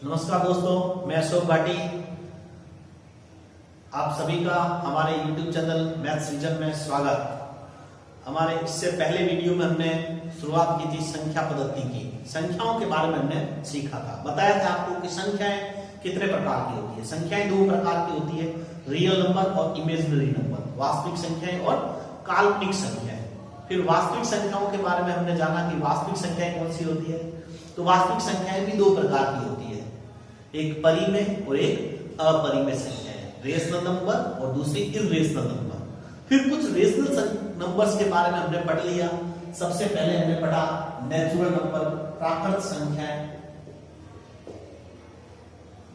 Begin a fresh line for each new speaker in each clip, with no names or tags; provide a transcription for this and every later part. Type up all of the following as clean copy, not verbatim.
नमस्कार दोस्तों, मैं अशोक भाटी। आप सभी का हमारे YouTube चैनल मैथ्स रीजन में स्वागत। हमारे इससे पहले वीडियो में हमने शुरुआत की थी संख्या पद्धति की। संख्याओं के बारे में हमने सीखा था, बताया था आपको कि संख्याएं कितने प्रकार की होती है। संख्याएं दो प्रकार की होती है, रियल नंबर और इमेजिनरी नंबर, वास्तविक संख्याएं और काल्पनिक संख्याएं। फिर वास्तविक संख्याओं के बारे में हमने जाना कि वास्तविक संख्याएं कौन सी होती है। तो वास्तविक संख्याएं भी दो प्रकार की होती है, एक परिमेय और एक अपरिमेय संख्याएं, रेशनल नंबर और दूसरी इर्रेशनल नंबर। फिर कुछ रेशनल नंबर्स के बारे में हमने पढ़ लिया। सबसे पहले हमने पढ़ा नेचुरल नंबर, प्राकृत संख्याएं।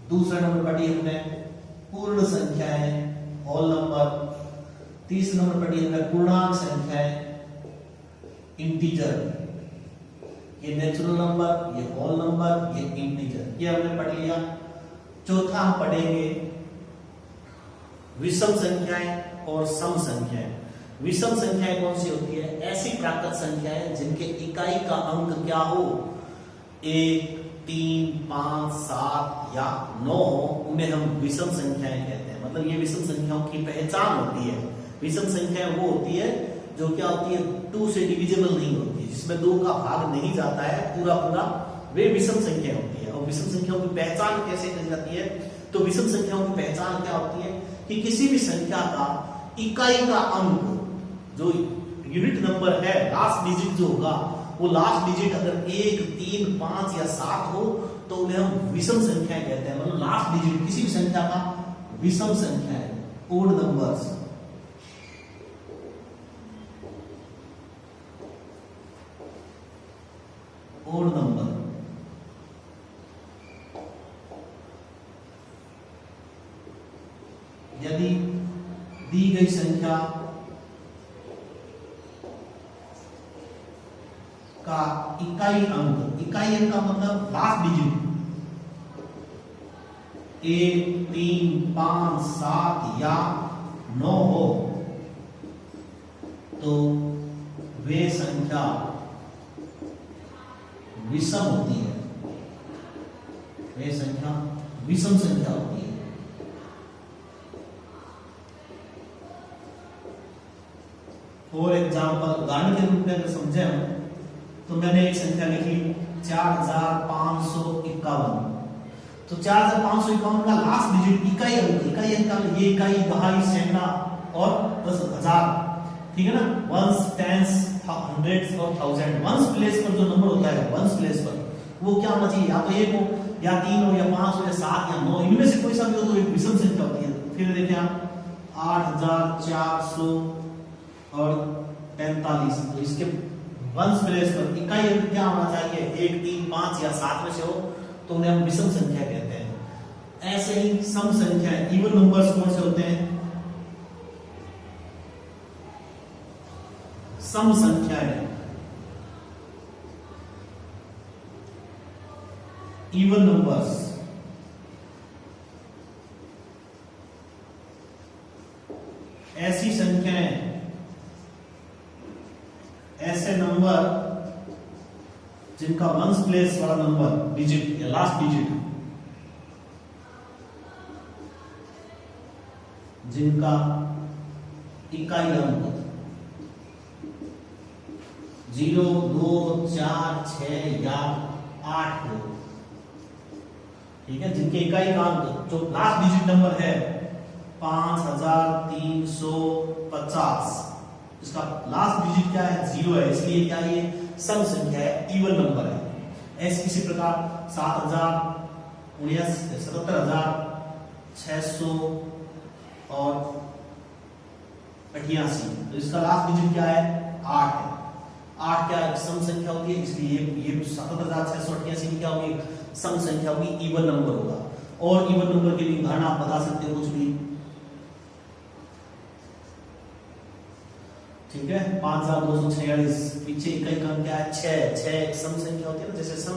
दूसरा नंबर पढ़ी हमने पूर्ण संख्याएं, होल नंबर। तीसरा नंबर पढ़ी हमने पूर्णांक संख्याएं, इंटीजर। ये नेचुरल नंबर, ये होल नंबर, ये इंटीजर, ये हमने पढ़ लिया। चौथा हम पढ़ेंगे विषम संख्याएं और सम संख्याएं। विषम संख्याएं कौन सी होती है? ऐसी प्राकृत संख्याएं जिनके इकाई का अंक क्या हो, 1, 3, 5, 7 या 9 हो, उन्हें हम विषम संख्याएं कहते हैं। मतलब ये विषम संख्याओं की पहचान होती है। विषम संख्याएं वो होती है जो क्या होती है, 2 से डिविजिबल नहीं होती है, जिसमें 2 का भाग नहीं जाता है पूरा पूरा, वे विषम संख्या होती है। और विषम संख्याओं की पहचान कैसे की जाती है? तो विषम संख्याओं की पहचान क्या होती है कि किसी भी संख्या का इकाई का अंक, जो यूनिट नंबर है, लास्ट डिजिट जो होगा, वो लास्ट डिजिट अगर 1, 3, 5 या 7 हो तो उन्हें हम विषम संख्याएं कहते हैं। मतलब लास्ट डिजिट किसी भी संख्या का विषम संख्या है, ओड नंबर्स। ओड नंबर यदि दी गई संख्या का इकाई अंक का मतलब लास्ट डिजिट 1, 3, 5, 7 या 9 हो तो वे संख्या विषम होती है। वे संख्या विषम संख्या होती है। फॉर एग्जाम्पल, उदाहरण के रूप में अगर समझे हम, तो मैंने एक संख्या लिखी 4551। तो 4551 का लास्ट डिजिट इकाई अंक ये इकाई, दहाई, सैकड़ा और 10,000, ठीक है ना। वंस, टेंस, हंड्रेड्स और थाउजेंड। वंस प्लेस पर जो नंबर होता है, वंस प्लेस पर वो क्या होना चाहिए, या तो 1 हो या 3 हो या 5 हो या 7 या 9, इनमें से कोई सा भी हो तो एक विषम संख्या होती है। फिर देखिए आप 8443, तो इसके वंस प्लेस पर इकाई अंक क्या होना चाहिए, 1, 3, 5 या 7 में से हो तो उन्हें हम विषम संख्या कहते हैं। ऐसे ही सम संख्या, इवन नंबर्स कौन से होते हैं? सम संख्याएं, इवन नंबर्स, ऐसी संख्याएं, ऐसे नंबर जिनका वंस प्लेस वाला नंबर डिजिट या लास्ट डिजिट, जिनका इकाई अंक 0, 2, 4, 6 या 8 हो, ठीक है। जिनके इकाई का अंक जो लास्ट डिजिट नंबर है 5350, इसका लास्ट डिजिट क्या है, 0 है, इसलिए क्या ये सम संख्या है, इवन नंबर है। ऐसे इसी प्रकार 77,600 और 88, तो इसका लास्ट डिजिट क्या है, 8 है। 8 क्या सम संख्या होती है, इसलिए ये 77,688 क्या होगी, सम संख्या होगी, इवन नंबर होगा। और इवन नंबर के लिए उदाहरण आप बता सकते हो कुछ भी, ठीक है। 5246, पीछे इकाई का क्या है, 6 एक सम संख्या होती है ना। जैसे सम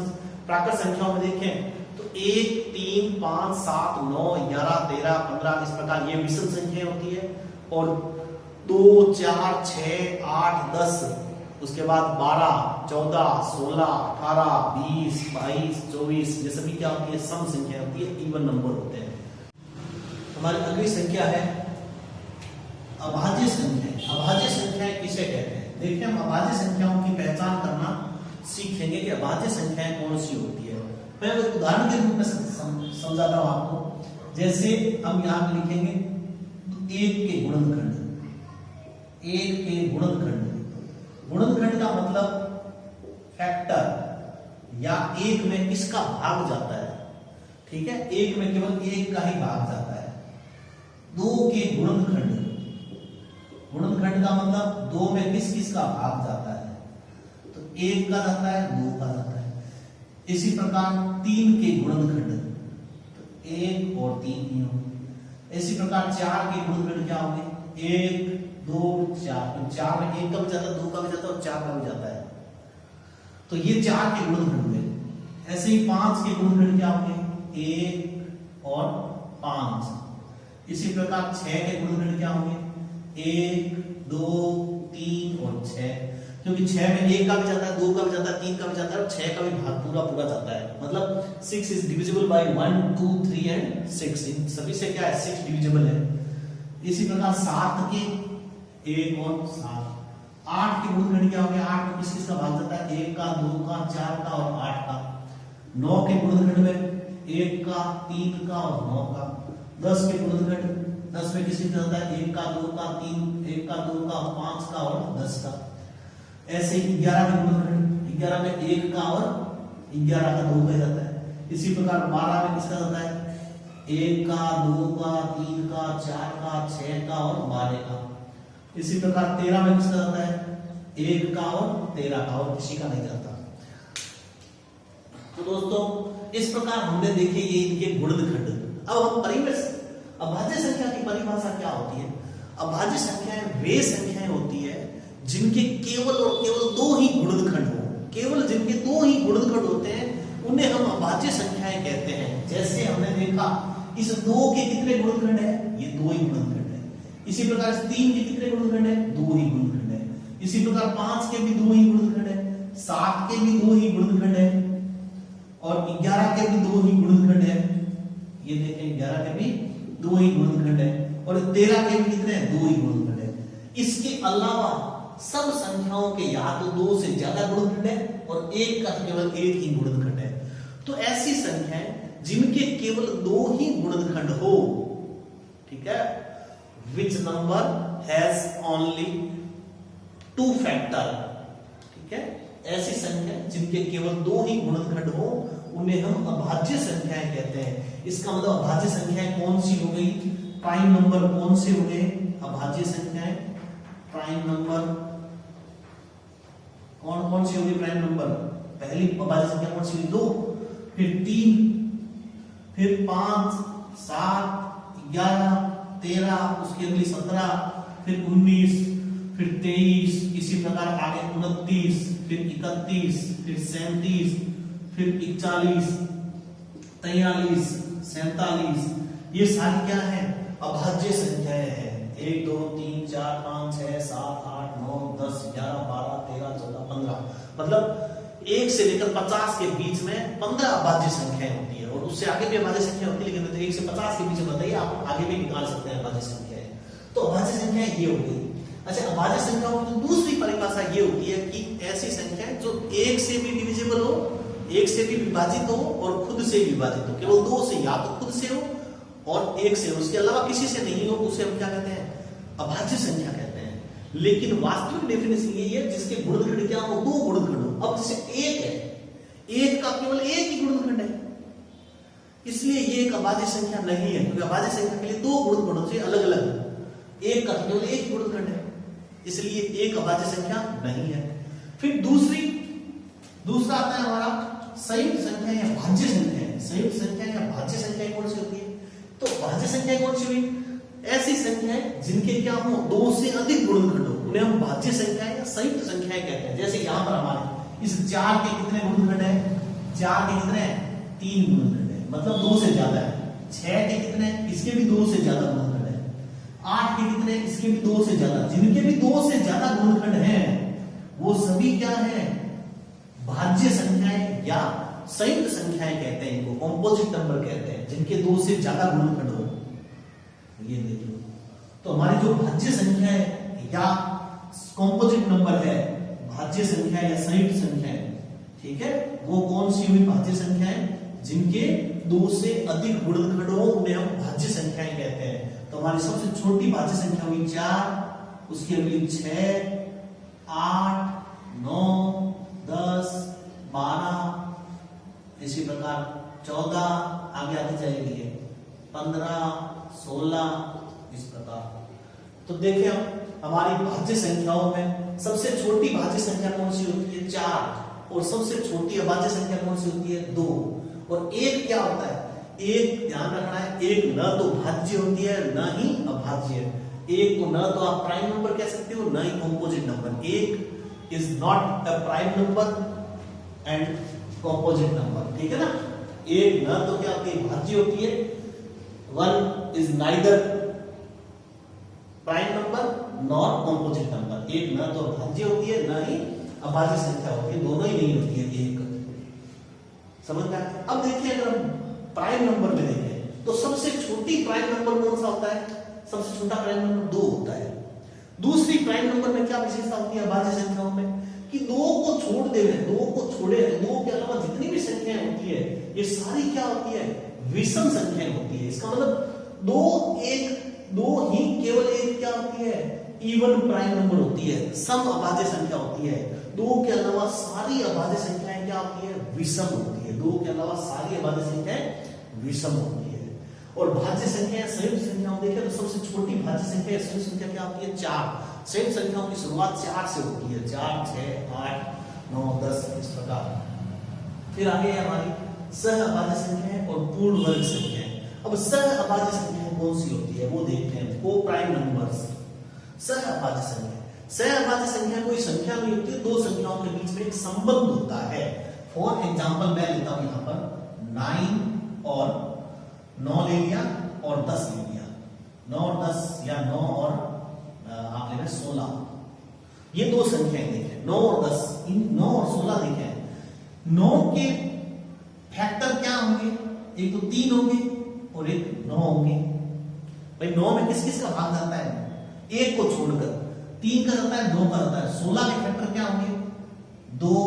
प्राकृत संख्याओं में देखें तो 1, 3, 5, 7, 9, 11, 13, 15 इस प्रकार ये विषम संख्या होती है। और 2, 4, 6, 8, 10 उसके बाद 12, 14, 16, 18, 20, 22, 24 ये सभी क्या होती है? सम संख्या होती है, इवन नंबर होते हैं। हमारी अगली संख्या है अभाज्य संख्याएं। अभाज्य संख्याएं किसे कहते हैं? देखिए, हम अभाज्य संख्याओं की पहचान करना सीखेंगे कि अभाज्य संख्याएं कौन सी होती है। मैं एक उदाहरण के रूप में समझाता हूं आपको। जैसे हम यहाँ पे लिखेंगे 1 के गुणनखंड। 1 के गुणनखंड, गुणनखंड का मतलब फैक्टर या 1 में किसका भाग जाता है, ठीक है? 1 में केवल 1 का ही भाग जाता है। 2 के गुणनखंड, गुणनखंड का मतलब 2 में किस किस का भाग जाता है? तो 1 का जाता है, 2 का जाता है। इसी प्रकार 3 के गुणनखंड, तो 1 और 3 ही होंगे। इसी प्रकार 4 के गुणनखंड क्या होंगे? 1, 2, 4। तो 4 में 1 का भी जाता है, 2 का भी जाता है और 4 का भी जाता है। तो ये 4 के गुणनखंड हुए। ऐसे ही 5 के गुणनखंड क्या होंगे? 1 और 5। इसी प्रकार 6 के गुणनखंड क्या होंगे? 1, 2, 3 और 6। क्योंकि 6 में 1 का भी जाता है, 2 का भी जाता है, 3 का भी जाता है और 6 का भी भाग पूरा जाता है। मतलब 6 इज डिविजिबल बाय 1, 2, 3 एंड 6। इन सभी से क्या है? 6 डिविजिबल है। इसी प्रकार 7 के 1 और 7। 8 के गुणनखंड क्या हो गया? 8 में किस किस का भाग जाता है? 1 का, 2 का, 4 का और 8 का। 9 के गुणनखंड में 1 का, 3 का और 9 का। 10 के गुणनखंड, 10 में किस किस का जाता है? 1 का, 2 का, 3, 1 का, 2 का, 5 का और 10 का। ऐसे ही 11 के गुणनखंड, 11 में 1 का और 11 का 2 का जाता है। इसी प्रकार 12 में किसका जाता है? 1 का, 2 का, 3 का, 4 का, 6 का और 12 का। इसी प्रकार 13 में किसका जाता है? 1 का और 13 का और किसी का नहीं जाता। तो दोस्तों, इस प्रकार हमने देखे ये इनके गुणनखंड। अब हम अभाज्य संख्या की परिभाषा क्या होती है? अभाज्य संख्याएं वे संख्याएं होती है जिनके केवल और केवल 2 ही गुणनखंड हो। केवल जिनके 2 ही गुणनखंड होते हैं उन्हें हम अभाज्य संख्याएं कहते हैं। जैसे हमने देखा, इस 2 के कितने गुणनखंड है? ये 2 ही गुणनखंड है। इसी प्रकार 3 के कितने गुणनखंड है? 2 ही गुणनखंड है। इसी प्रकार 5 के भी 2 ही गुणनखंड है, 7 के भी 2 ही गुणनखंड है और 11 के भी 2 ही गुणनखंड है। ये देखें, 11 के भी 2 ही गुणनखंड है और 13 के भी कितने हैं? 2 ही गुणनखंड है। इसके अलावा सब संख्याओं के या तो 2 से ज्यादा गुणनखंड है और 1 का केवल 1 ही गुणनखंड है। तो ऐसी संख्याएं जिनके केवल 2 ही गुणनखंड हो, ठीक है, which number has only 2 factor, ठीक है, ऐसी संख्या जिनके केवल 2 ही गुणनखंड हो उन्हें हम अभाज्य संख्याएं कहते हैं। इसका मतलब अभाज्य संख्याएं कौन सी हो गई? प्राइम नंबर कौन से हो गए? अभाज्य संख्याएं प्राइम नंबर कौन कौन सी होगी? प्राइम नंबर पहली अभाज्य संख्या कौन सी हुई? 2, फिर 3, फिर 5, 7, 11, 13, उसके अगली 17, फिर 19, फिर 23, इसी प्रकार आगे 29, फिर 31, फिर 37, फिर 41, 43, 47। ये सारी क्या है? अभाज्य संख्याएं हैं। 1, 2, 3, 4, 5, 6, 7, 8, 9, 10, 11, 12, 13, 14, 15। मतलब 1 से लेकर 50 के बीच में 15 अभाज्य संख्याएं होती है और उससे आगे भी अभाज्य संख्या होती है, लेकिन 1 से 50 के बीच में बताइए, आप आगे भी निकाल सकते हैं अभाज्य संख्याएं। तो अभाज्य संख्याएं ये हो गई। अच्छा, अभाज्य संख्याओं की दूसरी परिभाषा ये होती है कि ऐसी संख्याएं जो 1 से भी डिविजिबल हो, 1 से भी विभाजित हो और खुद से विभाजित हो। केवल 2 से या तो खुद से हो और 1 से, उसके अलावा किसी से नहीं हो, उसे हम क्या कहते हैं? अभाज्य संख्या कहते हैं। लेकिन वास्तविक डेफिनेशन ये है जिसके गुणनखंड क्या हो? 2 गुणनखंड हो। अब जैसे 1 है, 1 का केवल 1 ही गुणनखंड है, इसलिए ये एक अभाज्य संख्या नहीं है, क्योंकि अभाज्य संख्या के लिए 2 गुणनखंडों से अलग अलग। 1 का केवल 1 गुणनखंड है, इसलिए एक अभाज्य संख्या नहीं है। फिर दूसरा आता है हमारा संयुक्त संख्या या भाज्य संख्या। संयुक्त संख्या या भाज्य संख्या कौन सी होती है? तो भाज्य संख्या कौन सी हुई? ऐसी संख्याएं जिनके क्या हो 2 से अधिक गुणनखंड हो, उन्हें हम भाज्य संख्याएं या संयुक्त संख्याएं कहते हैं। जैसे यहां पर हमारे इस 4 के कितने गुणनखंड है? 4 के कितने हैं? 3 गुणनखंड है, मतलब 2 से ज्यादा है। 6 के कितने? इसके भी 2 से ज्यादा गुणनखंड है। 8 के कितने? इसके भी 2 से ज्यादा। जिनके भी 2 से ज्यादा गुणनखंड हैं वो सभी क्या है, भाज्य संख्याएं या संयुक्त संख्याएं कहते हैं, इनको कॉम्पोजिट नंबर कहते हैं, जिनके दो से ज्यादा गुणनखंड हो। ये देख लो, तो हमारी जो भाज्य संख्या है या कॉम्पोजिट नंबर है, भाज्य संख्या या संयुक्त संख्या है, ठीक है, वो कौन सी हुई भाज्य संख्याएं, जिनके दो से अधिक गुणनखंड हो, उन्हें हम भाज्य संख्याएं कहते हैं। तो हमारी सबसे छोटी भाज्य संख्या हुई 4, उसकी अगली 6, 8, 9, 10, 12, इसी प्रकार 14, आगे आती जाएगी 15, 16, इस प्रकार। तो देखिए हमारी भाज्य संख्याओं में सबसे छोटी भाज्य संख्या कौन सी होती है, 4, और सबसे छोटी अभाज्य संख्या कौन सी होती है, 2, और एक क्या होता है, एक ध्यान रखना है, एक न तो भाज्य होती है न ही अभाज्य। एक को न तो आप प्राइम नंबर कह सकते हो, न ही कॉम्पोजिट नंबर। एक is not a prime number and composite number, ठीक है ना। एक न तो क्या होती है, भाज्य होती है, one is neither prime number nor composite number. एक न तो भाज्य होती है न ही अभाज्य संख्या होती है, दोनों ही नहीं होती है एक। समझ में आया? अब देखिए अगर हम प्राइम नंबर में देखें तो सबसे छोटी प्राइम नंबर कौन सा होता है, सबसे छोटा प्राइम नंबर 2 होता है। दूसरी प्राइम नंबर में क्या विशेषता होती है अभाज्य संख्याओं में, कि 2 को छोड़ दे, 2 को छोड़े, 2 के अलावा जितनी भी संख्याएं होती है ये सारी क्या होती है, विषम संख्याएं होती है। इसका मतलब 2 ही केवल एक क्या होती है, इवन प्राइम नंबर होती है, सम अभाज्य संख्या होती है। 2 के अलावा सारी अभाज्य संख्याएं क्या होती है, विषम होती है। 2 के अलावा सारी अभाज्य संख्याएं विषम होती है। और भाज्य संख्या संयुक्त संख्याओं देखें तो सबसे छोटी भाज्य संख्या संयुक्त संख्या क्या होती है, 4। संयुक्त संख्याओं की शुरुआत 4 से होती है, 4, 6, 8, 9, 10, इस प्रकार। फिर आगे है हमारी सह अभाज्य संख्या और पूर्ण वर्ग संख्या। अब सह अभाज्य संख्या कौन सी होती है वो देखते हैं, को प्राइम नंबर्स। सह अभाज्य संख्या, सह अभाज्य संख्या कोई संख्या नहीं होती, 2 संख्याओं के बीच में एक संबंध होता है। फॉर एग्जाम्पल मैं लेता हूं यहां पर 9 और 9 ले लिया और 10 ले लिया, 9 और 10 या 9 और आप ले रहे 16। ये 2 संख्याएं देखें, 9 और 10, इन 9 और 16 देखें। 9 के फैक्टर क्या होंगे, एक तो 3 होंगे और एक 9 होंगे। भाई 9 में किस किस का भाग जाता है, एक को छोड़कर 3 का रहता है, 9 का रहता है। 16 के फैक्टर क्या होंगे, 2,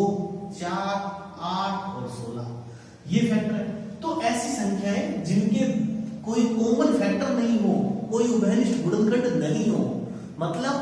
4, 8 और 16, ये फैक्टर है। तो ऐसी संख्याएं जिनके कोई कॉमन फैक्टर नहीं हो, कोई उभयनिष्ठ गुणनखंड नहीं हो, मतलब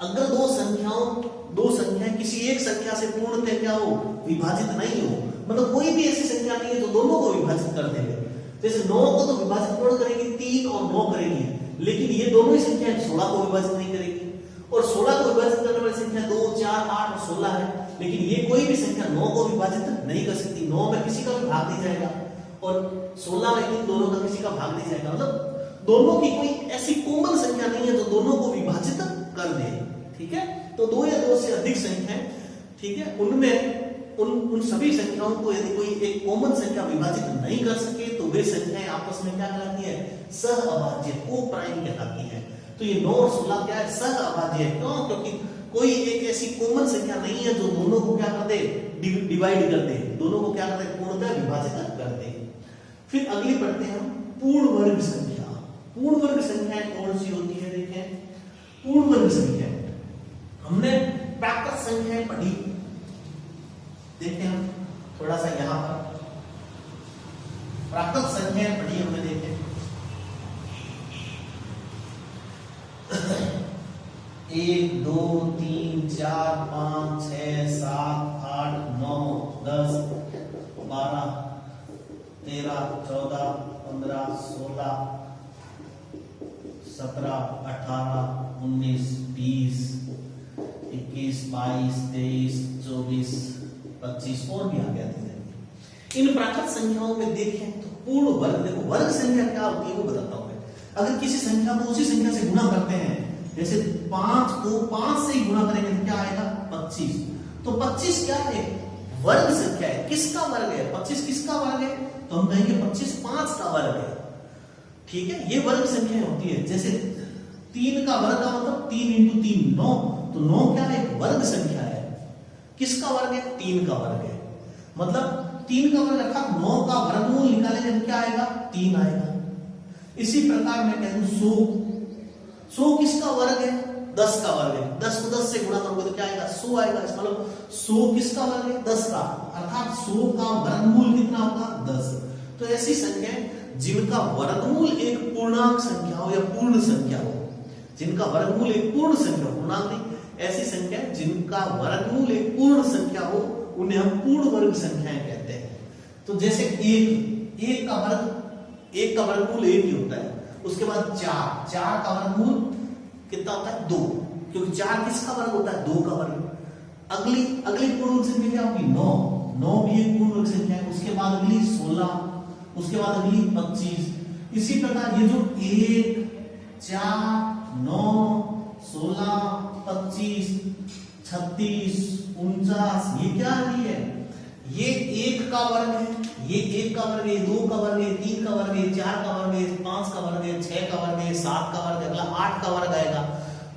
अगर दो संख्याएं किसी एक संख्या से पूर्णतः क्या हो, विभाजित नहीं हो, मतलब कोई भी ऐसी संख्या नहीं है जो दोनों को विभाजित कर देगा। जैसे 9 को तो विभाजित कौन करेगी, 3 और 9 करेगी, लेकिन ये दोनों ही संख्याएं 16 को विभाजित नहीं करेगी। और 16 को विभाजित करने वाली संख्या 2, 4, 8 और 16 है, लेकिन ये कोई भी संख्या 9 को विभाजित नहीं कर सकती। 9 में किसी का भी भाग नहीं जाएगा और 16 में इन दोनों का किसी का भाग नहीं जाएगा। मतलब दोनों की कोई ऐसी कॉमन संख्या नहीं है जो दोनों को विभाजित कर दे, ठीक है। तो 2 या 2 से अधिक संख्याएं, ठीक है, उनमें उन सभी संख्याओं को यदि कोई एक कॉमन संख्या विभाजित नहीं कर सके तो वे संख्याएं आपस में क्या कहलाती है, सह अभाज्य, को प्राइम कहलाती है। तो ये 9 और 16 क्या है, सह अभाज्य है। क्यों, क्योंकि कोई एक ऐसी कॉमन संख्या नहीं है जो दोनों को क्या कर दे, डिवाइड कर दे, दोनों को क्या कर दे, पूर्णतः विभाजित कर दे। फिर अगली पढ़ते हैं हम पूर्ण वर्ग संख्या। पूर्ण वर्ग संख्याएं कौन सी होती है, देखें पूर्ण वर्ग संख्या हमने प्राकृत संख्याएं पढ़ी, देखें हम थोड़ा सा यहां पर प्राकृत संख्याएं पढ़ी हमने, देखें 1, 2, 3, 4, 5, 6, 7, 8, 9, 10, 12, 13, 14, 15, 16, 17, 18, 19, 20, 21, 22, 23, 24, 25 और भी आगे आती जाएंगे। इन प्राकृत संख्याओं में देखें तो पूर्ण वर्ग, देखो वर्ग संख्या क्या होती है वो बताता हूं मैं। अगर किसी संख्या को उसी संख्या से गुणा करते हैं, जैसे 5 को 5 से ही गुणा करेंगे तो क्या आएगा, 25। तो 25 क्या है, वर्ग संख्या है। किसका वर्ग है, 25 किसका वर्ग है, तो हम कहेंगे 25 5 का वर्ग है, ठीक है। ये वर्ग संख्या होती है। जैसे 3 का वर्ग का मतलब 3 × 3 9, तो 9 क्या है, वर्ग संख्या है। किसका वर्ग है? 3 का वर्ग है। मतलब 3 का वर्ग अर्थात 9 का वर्गमूल निकाले जब क्या आएगा? 3 आएगा। इसी प्रकार मैं कह दूं 100 किसका वर्ग है? 10 का वर्ग है। 10 को 10 से गुणा करोगे तो क्या आएगा? 100 आएगा। इसका मतलब 100 किसका वर्ग है? 10 का, अर्थात 100 का वर्गमूल कितना होगा? 10। तो ऐसी संख्या जिनका वर्गमूल एक पूर्णांक संख्या हो या पूर्ण संख्या हो, जिनका वर्गमूल एक पूर्ण संख्या, पूर्णांक नहीं, ऐसी संख्या जिनका वर्गमूल एक पूर्ण संख्या हो उन्हें हम पूर्ण वर्ग संख्याएं कहते हैं। तो जैसे एक का वर्गमूल 1 ही होता है। उसके बाद 4 का वर्गमूल कितना होता है? 2, क्योंकि 4 किसका वर्ग होता है? 2 का वर्ग। अगली पूर्ण संख्या क्या होगी? 9 भी एक पूर्ण वर्ग संख्या है। उसके बाद अगली 16, उसके बाद अगली 25। इसी प्रकार ये जो 1, 4, 9, 16, 25, 36, 49 ये क्या है? ये 1 का वर्ग है, ये 1 का वर्ग है, 2 का वर्ग है, 3 का वर्ग है, 4 का वर्ग है, 5 का वर्ग है, 6 का वर्ग है, 7 का वर्ग है, अगला 8 का वर्ग आएगा।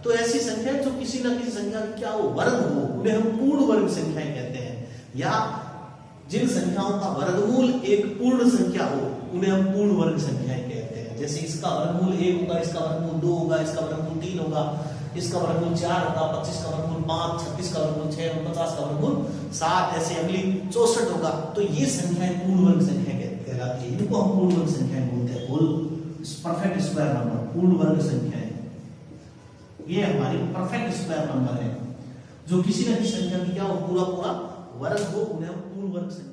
तो ऐसी संख्या जो किसी न किसी संख्या की क्या हो? वर्ग हो, उन्हें हम पूर्ण वर्ग संख्याएं कहते हैं। या जिन संख्याओं का वर्गमूल एक पूर्ण संख्या हो उन्हें हम पूर्ण वर्ग संख्याएं कहते हैं। जैसे इसका वर्गमूल 1 होगा, इसका वर्गमूल 2 होगा, इसका वर्गमूल 3 होगा, इसका वर्गमूल 4 होगा, 25 का वर्गमूल 5, 36 का वर्गमूल 6, 49 का वर्गमूल 7, ऐसे अगली 64 होगा। तो ये संख्याएं पूर्ण वर्ग संख्या कहलाती है। इनको हम पूर्ण वर्ग संख्याएं बोलते हैं। होल परफेक्ट स्क्वायर नंबर, पूर्ण वर्ग संख्याएं, ये हमारी परफेक्ट स्क्वायर नंबर है। जो किसी न किसी संख्या की क्या हो? पूरा वर्ग हो, उन्हें हम पूर्ण वर्ग संख्या